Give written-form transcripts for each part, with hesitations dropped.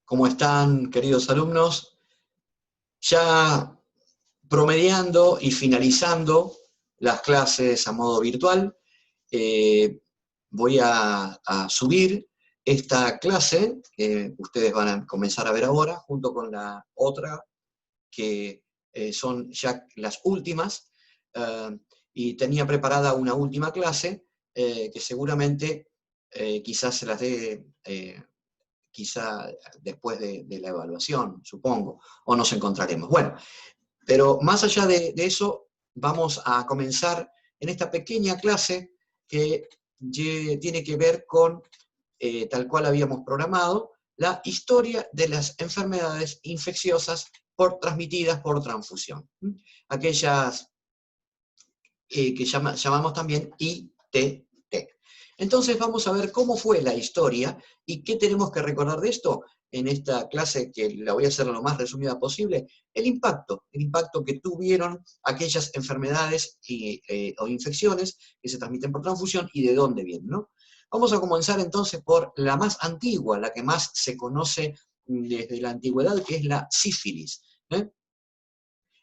¿Cómo están, queridos alumnos? Ya promediando y finalizando las clases a modo virtual, voy a subir esta clase que ustedes van a comenzar a ver ahora, junto con la otra, que son ya las últimas, y tenía preparada una última clase que seguramente quizás se las dé quizá después de la evaluación, supongo, o nos encontraremos. Bueno, pero más allá de eso, vamos a comenzar en esta pequeña clase que tiene que ver con, tal cual habíamos programado, la historia de las enfermedades infecciosas transmitidas por transfusión. Aquellas que llamamos también ITT. Entonces vamos a ver cómo fue la historia y qué tenemos que recordar de esto en esta clase, que la voy a hacer lo más resumida posible, el impacto que tuvieron aquellas enfermedades o infecciones que se transmiten por transfusión y de dónde vienen, ¿no? Vamos a comenzar entonces por la más antigua, la que más se conoce desde la antigüedad, que es la sífilis.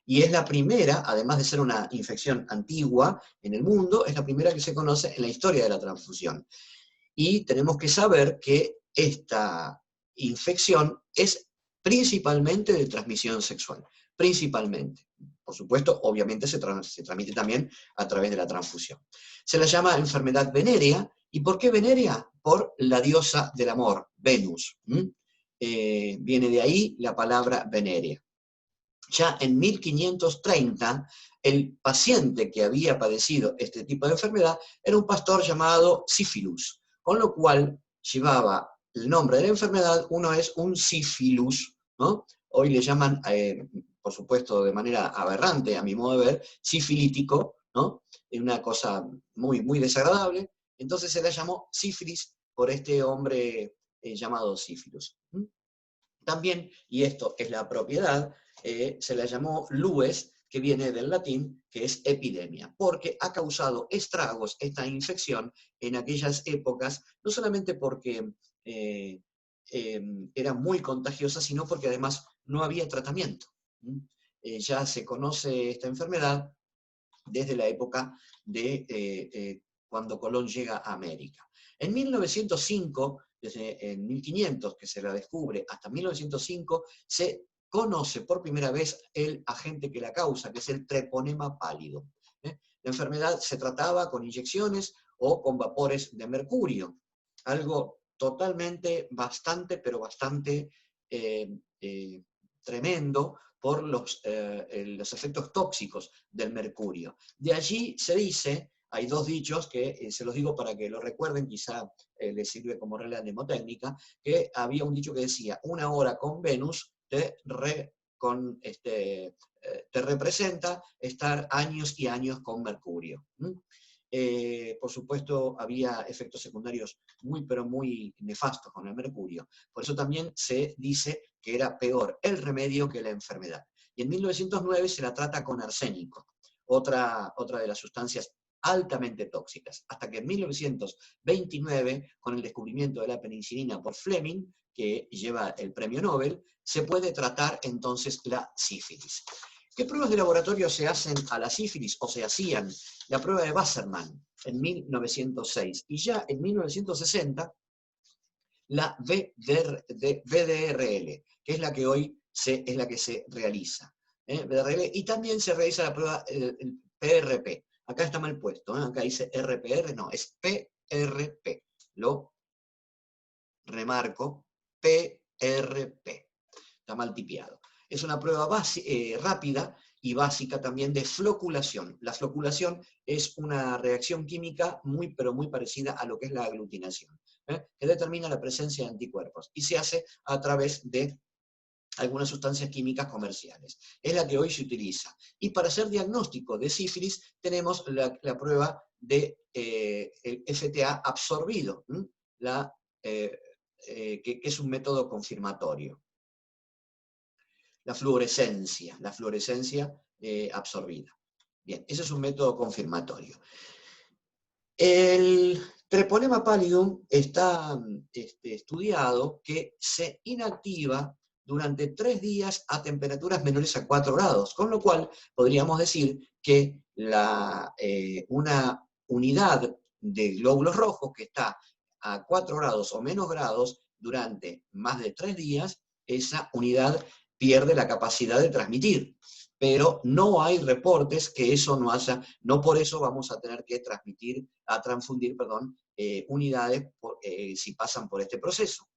Y es la primera, además de ser una infección antigua en el mundo, es la primera que se conoce en la historia de la transfusión. Y tenemos que saber que esta infección es principalmente de transmisión sexual, principalmente. Por supuesto, obviamente se transmite también a través de la transfusión. Se la llama enfermedad venérea. ¿Y por qué venérea? Por la diosa del amor, Venus. Viene de ahí la palabra venérea. Ya en 1530, el paciente que había padecido este tipo de enfermedad era un pastor llamado Sífilus, con lo cual llevaba el nombre de la enfermedad. Uno es un sífilus, ¿no? Hoy le llaman, por supuesto, de manera aberrante, a mi modo de ver, sifilítico, ¿no? Es una cosa muy, muy desagradable. Entonces se le llamó sífilis por este hombre llamado Sífilus. También, y esto es la propiedad, se la llamó lues, que viene del latín, que es epidemia, porque ha causado estragos esta infección en aquellas épocas, no solamente porque era muy contagiosa, sino porque además no había tratamiento. Ya se conoce esta enfermedad desde la época de cuando Colón llega a América. En 1905, desde en 1500 que se la descubre hasta 1905, se conoce por primera vez el agente que la causa, que es el treponema pálido. La enfermedad se trataba con inyecciones o con vapores de mercurio, algo totalmente, pero bastante tremendo por los efectos tóxicos del mercurio. De allí se dice, hay dos dichos que se los digo para que lo recuerden, quizá les sirve como regla mnemotécnica, que había un dicho que decía: una hora con Venus te representa estar años y años con Mercurio. Por supuesto, había efectos secundarios pero muy nefastos con el mercurio. Por eso también se dice que era peor el remedio que la enfermedad. Y en 1909 se la trata con arsénico, otra de las sustancias altamente tóxicas, hasta que en 1929, con el descubrimiento de la penicilina por Fleming, que lleva el premio Nobel, se puede tratar entonces la sífilis. ¿Qué pruebas de laboratorio se hacen a la sífilis, o se hacían? La prueba de Wassermann en 1906, y ya en 1960 la VDRL, que es la que hoy es la que se realiza. VDRL, y también se realiza la prueba el PRP. Acá está mal puesto, acá dice RPR, no, es PRP. Lo remarco, PRP. Está mal tipiado. Es una prueba rápida y básica también de floculación. La floculación es una reacción química pero muy parecida a lo que es la aglutinación, que determina la presencia de anticuerpos y se hace a través de algunas sustancias químicas comerciales. Es la que hoy se utiliza. Y para hacer diagnóstico de sífilis tenemos la prueba de el FTA absorbido, que es un método confirmatorio. La fluorescencia absorbida. Bien, ese es un método confirmatorio. Treponema pallidum está estudiado que se inactiva durante 3 días a temperaturas menores a 4 grados, con lo cual podríamos decir que una unidad de glóbulos rojos que está a 4 grados o menos grados durante más de 3 días, esa unidad pierde la capacidad de transmitir. Pero no hay reportes que eso no haya, no por eso vamos a tener que transfundir, unidades si pasan por este proceso.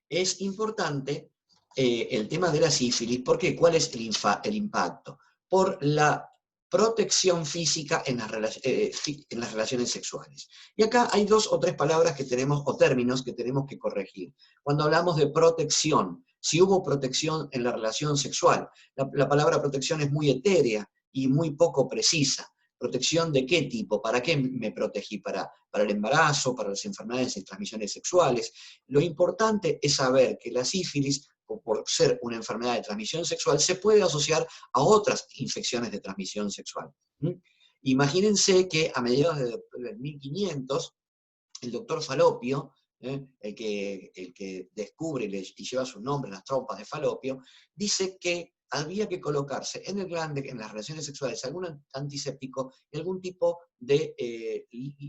Es importante el tema de la sífilis, porque ¿cuál es el impacto? Por la protección física en las relaciones sexuales. Y acá hay 2 o 3 palabras que tenemos, o términos que tenemos que corregir. Cuando hablamos de protección, si hubo protección en la relación sexual, la palabra protección es muy etérea y muy poco precisa. ¿Protección de qué tipo? ¿Para qué me protegí? ¿Para el embarazo? ¿Para las enfermedades de transmisiones sexuales? Lo importante es saber que la sífilis, por ser una enfermedad de transmisión sexual, se puede asociar a otras infecciones de transmisión sexual. Imagínense que a mediados del 1500, el doctor Falopio, el que descubre y lleva su nombre, las trompas de Falopio, dice que había que colocarse en el glande, en las relaciones sexuales, algún antiséptico y algún tipo de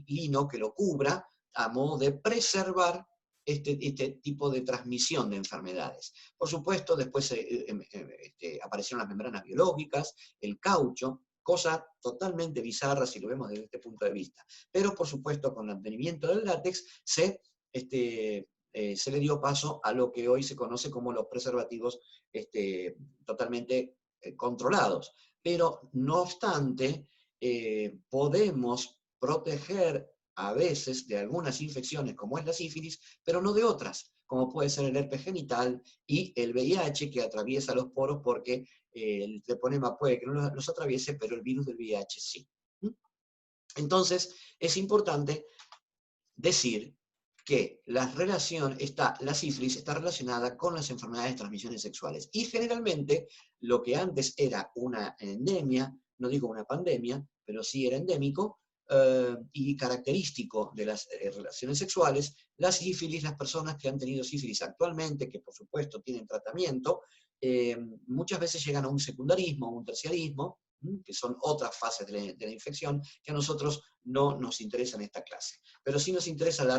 lino que lo cubra a modo de preservar este tipo de transmisión de enfermedades. Por supuesto, después aparecieron las membranas biológicas, el caucho, cosa totalmente bizarra si lo vemos desde este punto de vista. Pero, por supuesto, con el advenimiento del látex se le dio paso a lo que hoy se conoce como los preservativos totalmente controlados. Pero, no obstante, podemos proteger a veces de algunas infecciones, como es la sífilis, pero no de otras, como puede ser el herpes genital y el VIH, que atraviesa los poros porque el treponema puede que no los atraviese, pero el virus del VIH sí. Entonces, es importante decir que la sífilis está relacionada con las enfermedades de transmisiones sexuales. Y generalmente, lo que antes era una endemia, no digo una pandemia, pero sí era endémico, y característico de las relaciones sexuales, la sífilis, las personas que han tenido sífilis actualmente, que por supuesto tienen tratamiento, muchas veces llegan a un secundarismo, a un terciarismo, que son otras fases de la infección, que a nosotros no nos interesa en esta clase. Pero sí nos interesa la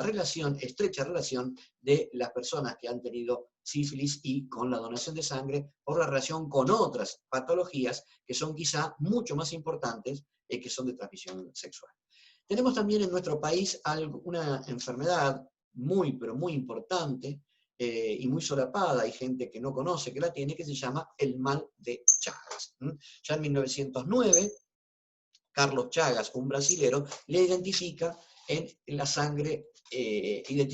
estrecha relación de las personas que han tenido sífilis y con la donación de sangre, por la relación con otras patologías que son quizá mucho más importantes, que son de transmisión sexual. Tenemos también en nuestro país una enfermedad muy, pero muy importante, y muy solapada, hay gente que no conoce que la tiene, que se llama el mal de Chagas. Ya en 1909, Carlos Chagas, un brasilero, le identifica en la sangre el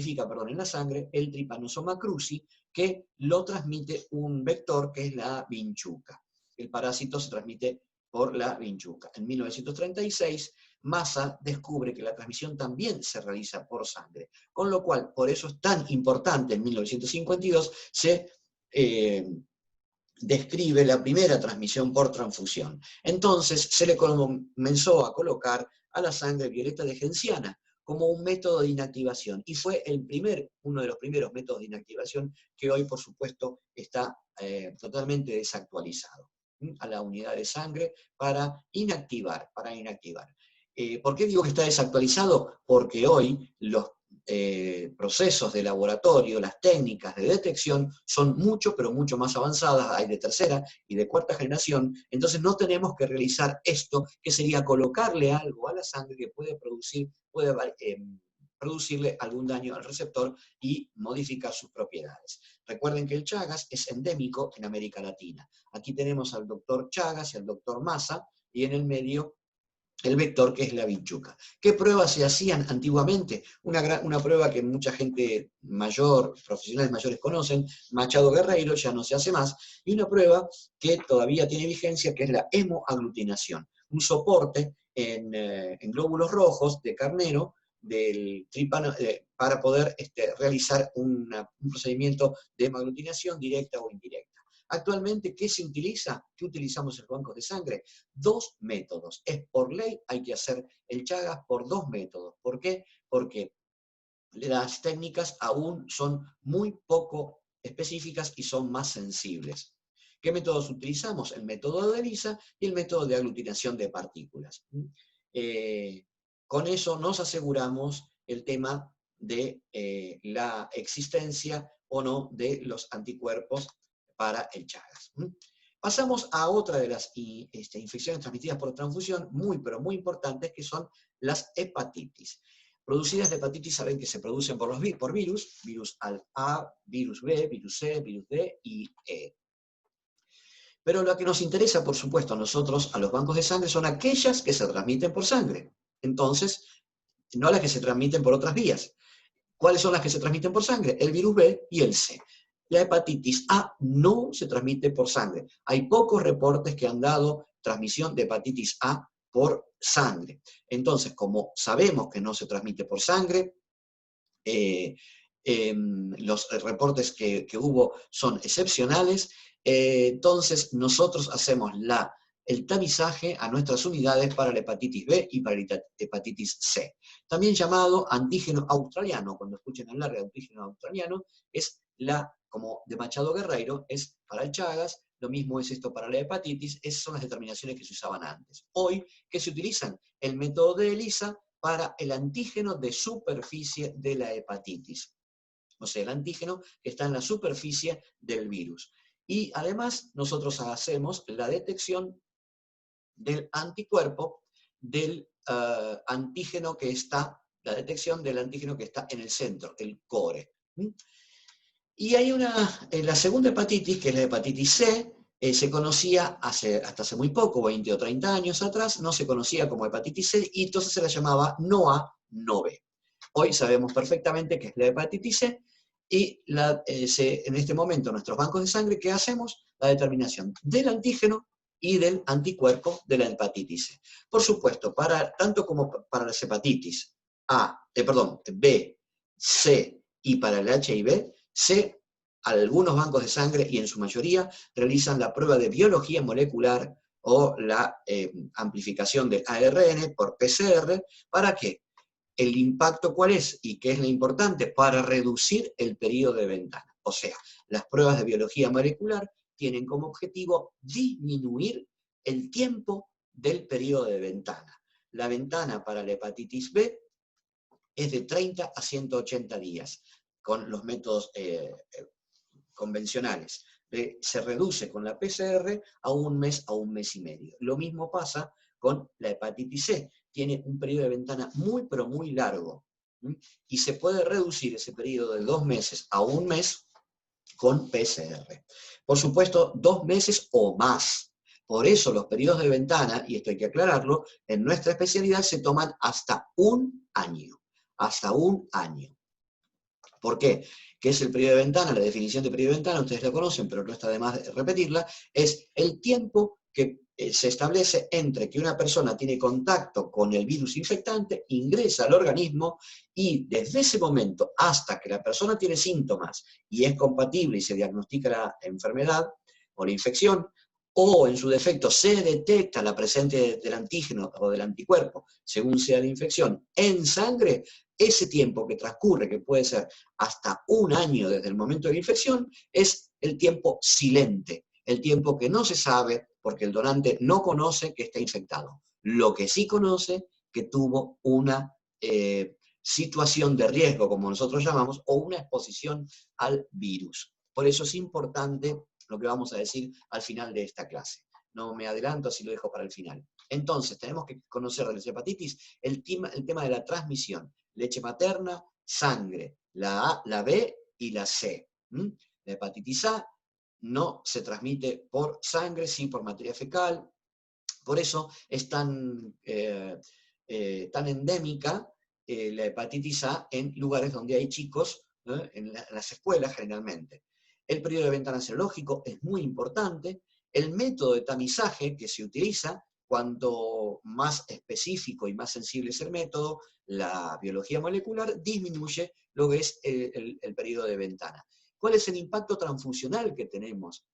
Trypanosoma cruzi, que lo transmite un vector que es la vinchuca. El parásito se transmite por la vinchuca. En 1936, Massa descubre que la transmisión también se realiza por sangre, con lo cual, por eso es tan importante, en 1952 se describe la primera transmisión por transfusión. Entonces se le comenzó a colocar a la sangre violeta de genciana como un método de inactivación, y fue uno de los primeros métodos de inactivación que hoy, por supuesto, está totalmente desactualizado, a la unidad de sangre para inactivar. ¿Por qué digo que está desactualizado? Porque hoy los procesos de laboratorio, las técnicas de detección son mucho, pero mucho más avanzadas, hay de tercera y de cuarta generación, entonces no tenemos que realizar esto, que sería colocarle algo a la sangre que puede producirle algún daño al receptor y modificar sus propiedades. Recuerden que el Chagas es endémico en América Latina. Aquí tenemos al doctor Chagas y al doctor Massa, y en el medio el vector, que es la vinchuca. ¿Qué pruebas se hacían antiguamente? Una prueba que mucha gente mayor, profesionales mayores conocen, Machado Guerreiro, ya no se hace más, y una prueba que todavía tiene vigencia, que es la hemoaglutinación, un soporte en glóbulos rojos de carnero para poder realizar un procedimiento de hemoaglutinación directa o indirecta. Actualmente, ¿qué se utiliza? ¿Qué utilizamos en los bancos de sangre? 2 métodos. Es por ley, hay que hacer el Chagas por 2 métodos. ¿Por qué? Porque las técnicas aún son muy poco específicas y son más sensibles. ¿Qué métodos utilizamos? El método de ELISA y el método de aglutinación de partículas. Con eso nos aseguramos el tema de la existencia o no de los anticuerpos para el Chagas. Pasamos a otra de las infecciones transmitidas por transfusión, muy pero muy importantes, que son las hepatitis. Producidas de hepatitis saben que se producen por virus, virus A, virus B, virus C, virus D y E. Pero lo que nos interesa, por supuesto, a nosotros, a los bancos de sangre, son aquellas que se transmiten por sangre. Entonces, no las que se transmiten por otras vías. ¿Cuáles son las que se transmiten por sangre? El virus B y el C. La hepatitis A no se transmite por sangre. Hay pocos reportes que han dado transmisión de hepatitis A por sangre. Entonces, como sabemos que no se transmite por sangre, los reportes que hubo son excepcionales, entonces nosotros hacemos el tamizaje a nuestras unidades para la hepatitis B y para la hepatitis C. También llamado antígeno australiano, cuando escuchen hablar de antígeno australiano, es como de Machado Guerreiro, es para el Chagas, lo mismo es esto para la hepatitis, esas son las determinaciones que se usaban antes. Hoy, ¿qué se utilizan? El método de ELISA para el antígeno de superficie de la hepatitis. O sea, el antígeno que está en la superficie del virus. Y además, nosotros hacemos la detección del anticuerpo del antígeno que está, la detección del antígeno que está en el centro, el core. Y hay la segunda hepatitis, que es la hepatitis C, se conocía hasta hace muy poco, 20 o 30 años atrás, no se conocía como hepatitis C y entonces se la llamaba no A, no B. Hoy sabemos perfectamente que es la hepatitis C y en este momento nuestros bancos de sangre, ¿qué hacemos? La determinación del antígeno y del anticuerpo de la hepatitis C. Por supuesto, tanto como para las hepatitis B, C y para el HIV, algunos bancos de sangre, y en su mayoría, realizan la prueba de biología molecular o la amplificación del ARN por PCR. ¿Para qué? ¿El impacto cuál es? ¿Y qué es lo importante? Para reducir el periodo de ventana. O sea, las pruebas de biología molecular tienen como objetivo disminuir el tiempo del periodo de ventana. La ventana para la hepatitis B es de 30 a 180 días, con los métodos convencionales. Se reduce con la PCR a un mes y medio. Lo mismo pasa con la hepatitis C. Tiene un periodo de ventana muy, pero muy largo. Y se puede reducir ese periodo de 2 meses a un mes con PCR. Por supuesto, 2 meses o más. Por eso los periodos de ventana, y esto hay que aclararlo, en nuestra especialidad se toman hasta un año. Hasta un año. ¿Por qué? ¿Qué es el periodo de ventana? La definición de periodo de ventana, ustedes la conocen, pero no está de más repetirla, es el tiempo que se establece entre que una persona tiene contacto con el virus infectante, ingresa al organismo, y desde ese momento hasta que la persona tiene síntomas y es compatible y se diagnostica la enfermedad o la infección, o en su defecto se detecta la presencia del antígeno o del anticuerpo, según sea la infección, en sangre, ese tiempo que transcurre, que puede ser hasta un año desde el momento de la infección, es el tiempo silente, el tiempo que no se sabe porque el donante no conoce que está infectado. Lo que sí conoce, que tuvo una situación de riesgo, como nosotros llamamos, o una exposición al virus. Por eso es importante lo que vamos a decir al final de esta clase. No me adelanto, así lo dejo para el final. Entonces, tenemos que conocer de las hepatitis el tema de la transmisión. Leche materna, sangre, la A, la B y la C. La hepatitis A no se transmite por sangre, sí por materia fecal. Por eso es tan endémica la hepatitis A en lugares donde hay chicos, en las escuelas generalmente. El periodo de ventana serológico es muy importante. El método de tamizaje que se utiliza, cuanto más específico y más sensible es el método, la biología molecular disminuye lo que es el periodo de ventana. ¿Cuál es el impacto transfusional que tenemos?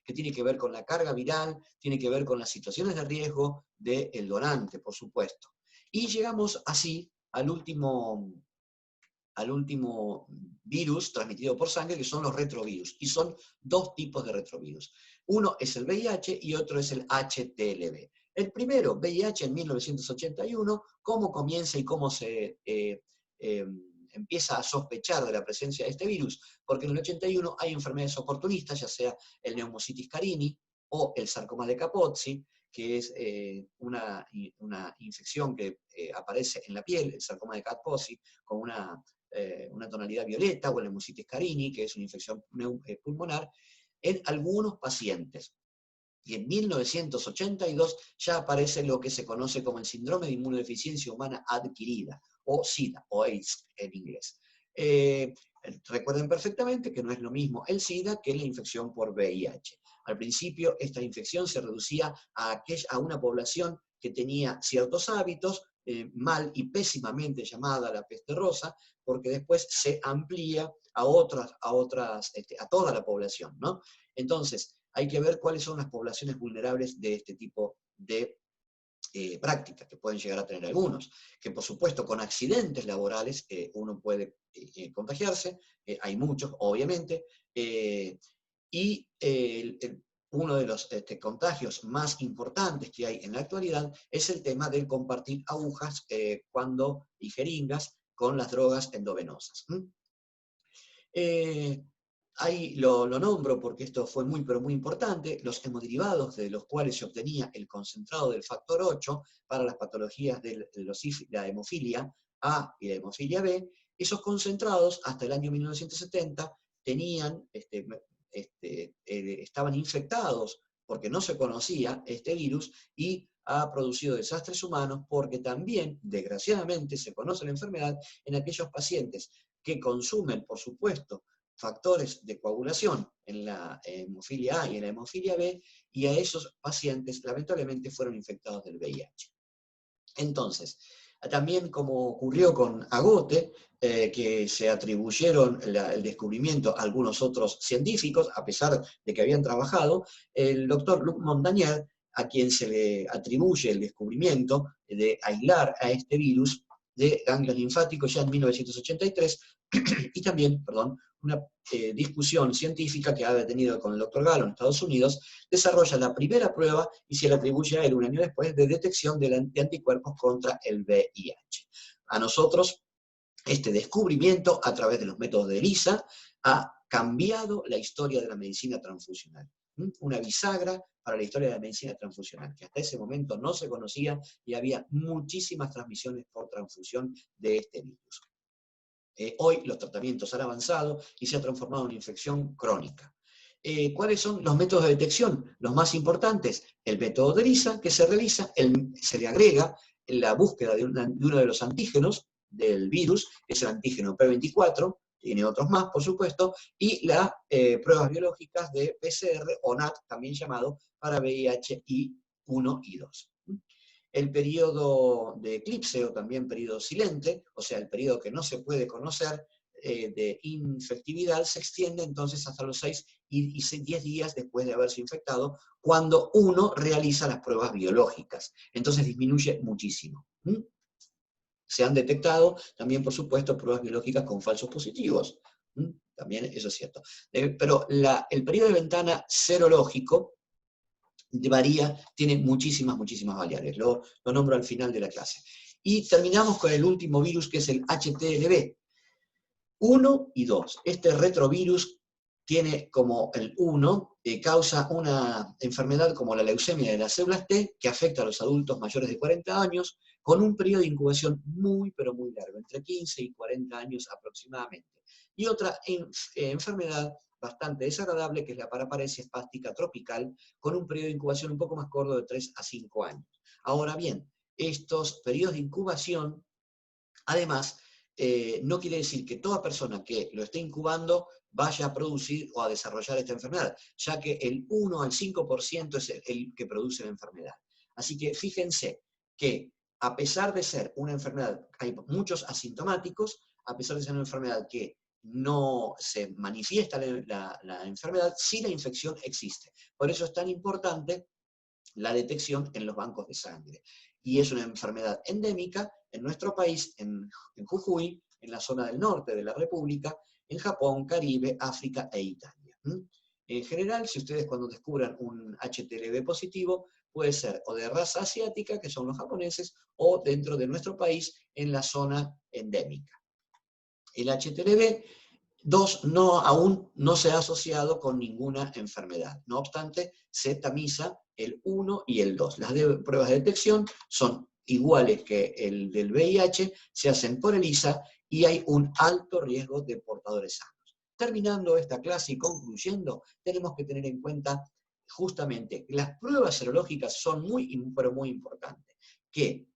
que tiene que ver con la carga viral, tiene que ver con las situaciones de riesgo del donante, por supuesto. Y llegamos así al último virus transmitido por sangre, que son los retrovirus. Y son dos tipos de retrovirus. Uno es el VIH y otro es el HTLV. El primero, VIH en 1981, cómo comienza y cómo se empieza a sospechar de la presencia de este virus, porque en el 81 hay enfermedades oportunistas, ya sea el Pneumocystis carini o el sarcoma de Kaposi, que es una infección que aparece en la piel, el sarcoma de Kaposi, con una tonalidad violeta, o el Pneumocystis carini, que es una infección pulmonar, en algunos pacientes. Y en 1982 ya aparece lo que se conoce como el síndrome de inmunodeficiencia humana adquirida, o SIDA, o AIDS en inglés. Recuerden perfectamente que no es lo mismo el SIDA que la infección por VIH. Al principio esta infección se reducía a una población que tenía ciertos hábitos, mal y pésimamente llamada la peste rosa, porque después se amplía a toda la población, ¿no? Entonces, hay que ver cuáles son las poblaciones vulnerables de este tipo de prácticas, que pueden llegar a tener algunos, que por supuesto con accidentes laborales uno puede contagiarse, hay muchos, obviamente, y uno de los contagios más importantes que hay en la actualidad es el tema del compartir agujas y jeringas con las drogas endovenosas. Ahí lo nombro porque esto fue pero muy importante, los hemoderivados de los cuales se obtenía el concentrado del factor 8 para las patologías de la hemofilia A y la hemofilia B, esos concentrados hasta el año 1970 estaban infectados porque no se conocía este virus y ha producido desastres humanos porque también, desgraciadamente, se conoce la enfermedad en aquellos pacientes que consumen, por supuesto, factores de coagulación en la hemofilia A y en la hemofilia B, y a esos pacientes lamentablemente fueron infectados del VIH. Entonces, también como ocurrió con Agote, que se atribuyeron el descubrimiento a algunos otros científicos, a pesar de que habían trabajado, el doctor Luc Montagnier, a quien se le atribuye el descubrimiento de aislar a este virus de ganglios linfáticos ya en 1983, y también, una discusión científica que ha tenido con el doctor Gallo en Estados Unidos, desarrolla la primera prueba y se le atribuye a él un año después de detección de anticuerpos contra el VIH. A nosotros, este descubrimiento a través de los métodos de ELISA ha cambiado la historia de la medicina transfusional. Una bisagra para la historia de la medicina transfusional, que hasta ese momento no se conocía y había muchísimas transmisiones por transfusión de este virus. Hoy los tratamientos han avanzado y se ha transformado en una infección crónica. ¿Cuáles son los métodos de detección? Los más importantes, el método de ELISA, que se realiza, se le agrega la búsqueda de uno de los antígenos del virus, es el antígeno P24, tiene otros más, por supuesto, y las pruebas biológicas de PCR o NAT, también llamado, para VIH y 1 y 2. El periodo de eclipse, o también periodo silente, o sea, el periodo que no se puede conocer de infectividad, se extiende entonces hasta los 6 y 10 días después de haberse infectado, cuando uno realiza las pruebas biológicas. Entonces disminuye muchísimo. Se han detectado también, por supuesto, pruebas biológicas con falsos positivos. También eso es cierto. Pero el periodo de ventana serológico varía, tiene muchísimas variables. Lo nombro al final de la clase. Y terminamos con el último virus, que es el HTLV. 1 y 2. Este retrovirus tiene como el 1, causa una enfermedad como la leucemia de las células T, que afecta a los adultos mayores de 40 años, con un periodo de incubación muy largo, entre 15 y 40 años aproximadamente. Y otra enfermedad bastante desagradable, que es la paraparesia espástica tropical, con un periodo de incubación un poco más corto, de 3 a 5 años. Ahora bien, estos periodos de incubación, además, no quiere decir que toda persona que lo esté incubando vaya a producir o a desarrollar esta enfermedad, ya que el 1 al 5% es el que produce la enfermedad. Así que fíjense que, a pesar de ser una enfermedad, hay muchos asintomáticos, a pesar de ser una enfermedad que no se manifiesta la enfermedad si la infección existe. Por eso es tan importante la detección en los bancos de sangre. Y es una enfermedad endémica en nuestro país, en Jujuy, en la zona del norte de la República, en Japón, Caribe, África e Italia. En general, si ustedes cuando descubran un HTLV positivo, puede ser o de raza asiática, que son los japoneses, o dentro de nuestro país, en la zona endémica. El HTLV2 aún no se ha asociado con ninguna enfermedad. No obstante, se tamiza el 1 y el 2. Las pruebas de detección son iguales que el del VIH, se hacen por ELISA y hay un alto riesgo de portadores sanos. Terminando esta clase y concluyendo, tenemos que tener en cuenta justamente que las pruebas serológicas son pero muy importantes. Que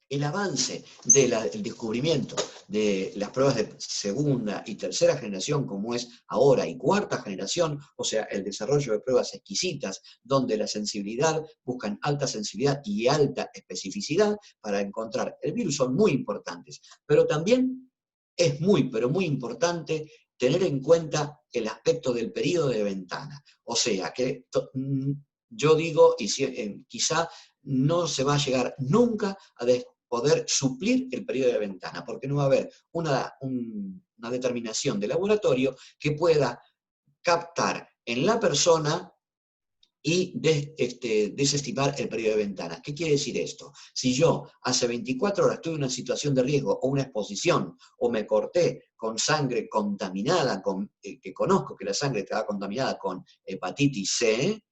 el avance del descubrimiento de las pruebas de segunda y tercera generación, como es ahora, y cuarta generación, o sea, el desarrollo de pruebas exquisitas, donde la sensibilidad, buscan alta sensibilidad y alta especificidad para encontrar el virus, son muy importantes. Pero también es pero muy importante tener en cuenta el aspecto del periodo de ventana. O sea, que yo digo, y quizá no se va a llegar nunca a poder suplir el periodo de ventana, porque no va a haber una determinación de laboratorio que pueda captar en la persona y desestimar el periodo de ventana. ¿Qué quiere decir esto? Si yo hace 24 horas tuve una situación de riesgo o una exposición, o me corté con sangre contaminada, que conozco que la sangre estaba contaminada con hepatitis C,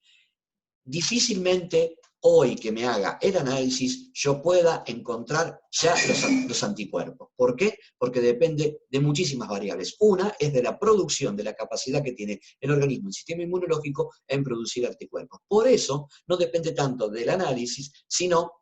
difícilmente hoy que me haga el análisis yo pueda encontrar ya los anticuerpos. ¿Por qué? Porque depende de muchísimas variables. Una es de la producción, de la capacidad que tiene el organismo, el sistema inmunológico, en producir anticuerpos. Por eso no depende tanto del análisis, sino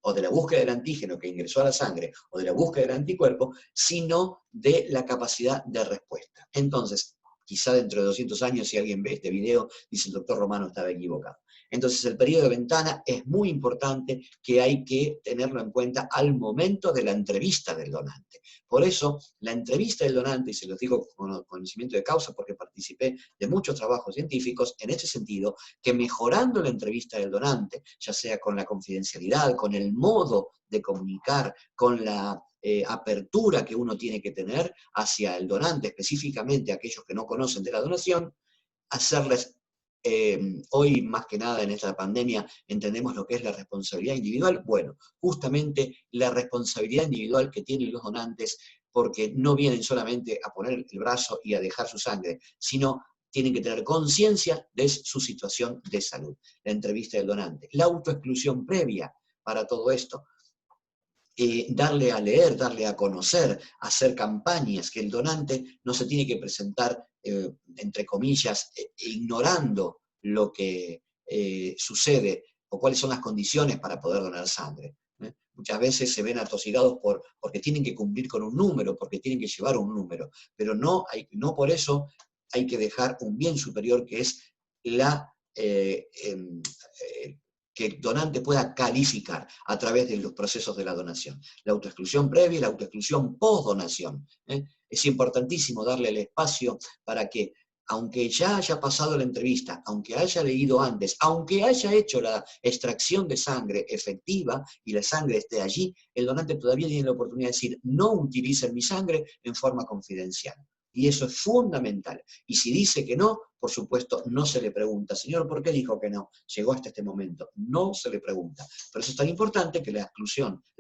o de la búsqueda del antígeno que ingresó a la sangre, o de la búsqueda del anticuerpo, sino de la capacidad de respuesta. Entonces, quizá dentro de 200 años, si alguien ve este video, dice el doctor Romano estaba equivocado. Entonces, el periodo de ventana es muy importante, que hay que tenerlo en cuenta al momento de la entrevista del donante. Por eso, la entrevista del donante, y se los digo con conocimiento de causa porque participé de muchos trabajos científicos en este sentido, que mejorando la entrevista del donante, ya sea con la confidencialidad, con el modo de comunicar, con la apertura que uno tiene que tener hacia el donante, específicamente aquellos que no conocen de la donación, hacerles, hoy más que nada en esta pandemia, entendemos lo que es la responsabilidad individual. Bueno, justamente la responsabilidad individual que tienen los donantes, porque no vienen solamente a poner el brazo y a dejar su sangre, sino tienen que tener conciencia de su situación de salud. La entrevista del donante, la autoexclusión previa para todo esto. Darle a leer, darle a conocer, hacer campañas, que el donante no se tiene que presentar, entre comillas, ignorando lo que sucede o cuáles son las condiciones para poder donar sangre. Muchas veces se ven atosigados porque tienen que cumplir con un número, porque tienen que llevar un número, pero no por eso hay que dejar un bien superior que es que el donante pueda calificar a través de los procesos de la donación. La autoexclusión previa y la autoexclusión post-donación. Es importantísimo darle el espacio para que, aunque ya haya pasado la entrevista, aunque haya leído antes, aunque haya hecho la extracción de sangre efectiva y la sangre esté allí, el donante todavía tiene la oportunidad de decir: no utilicen mi sangre en forma confidencial. Y eso es fundamental. Y si dice que no, por supuesto, no se le pregunta: señor, ¿por qué dijo que no? Llegó hasta este momento. No se le pregunta. Por eso es tan importante que la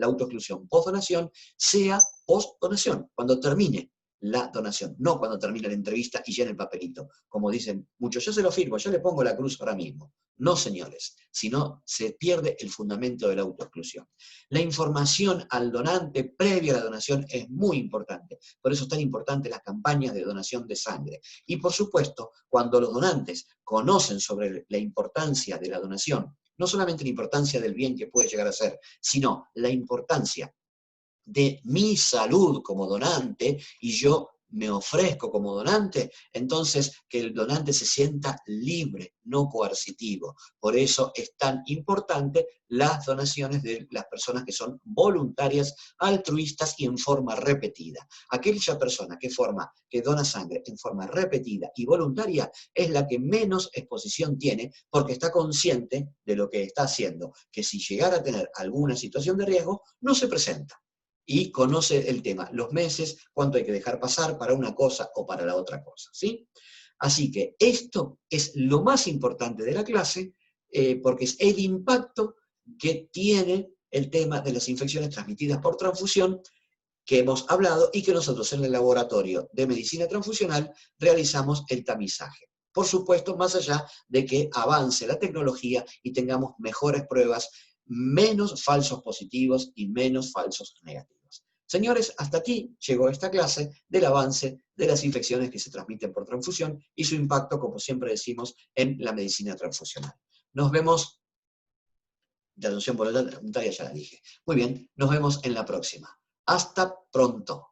autoexclusión post-donación sea post-donación, cuando termine la donación, no cuando termine la entrevista y llene el papelito. Como dicen muchos: yo se lo firmo, yo le pongo la cruz ahora mismo. No, señores, sino se pierde el fundamento de la autoexclusión. La información al donante previa a la donación es muy importante. Por eso es tan importante las campañas de donación de sangre. Y por supuesto, cuando los donantes conocen sobre la importancia de la donación, no solamente la importancia del bien que puede llegar a ser, sino la importancia de mi salud como donante, y yo me ofrezco como donante, entonces que el donante se sienta libre, no coercitivo. Por eso es tan importante las donaciones de las personas que son voluntarias, altruistas y en forma repetida. Aquella persona que dona sangre en forma repetida y voluntaria es la que menos exposición tiene porque está consciente de lo que está haciendo, que si llegara a tener alguna situación de riesgo, no se presenta. Y conoce el tema, los meses, cuánto hay que dejar pasar para una cosa o para la otra cosa, ¿sí? Así que esto es lo más importante de la clase, porque es el impacto que tiene el tema de las infecciones transmitidas por transfusión que hemos hablado y que nosotros en el laboratorio de medicina transfusional realizamos el tamizaje. Por supuesto, más allá de que avance la tecnología y tengamos mejores pruebas, menos falsos positivos y menos falsos negativos. Señores, hasta aquí llegó esta clase del avance de las infecciones que se transmiten por transfusión y su impacto, como siempre decimos, en la medicina transfusional. Nos vemos, de atención voluntaria ya la dije. Muy bien, nos vemos en la próxima. Hasta pronto.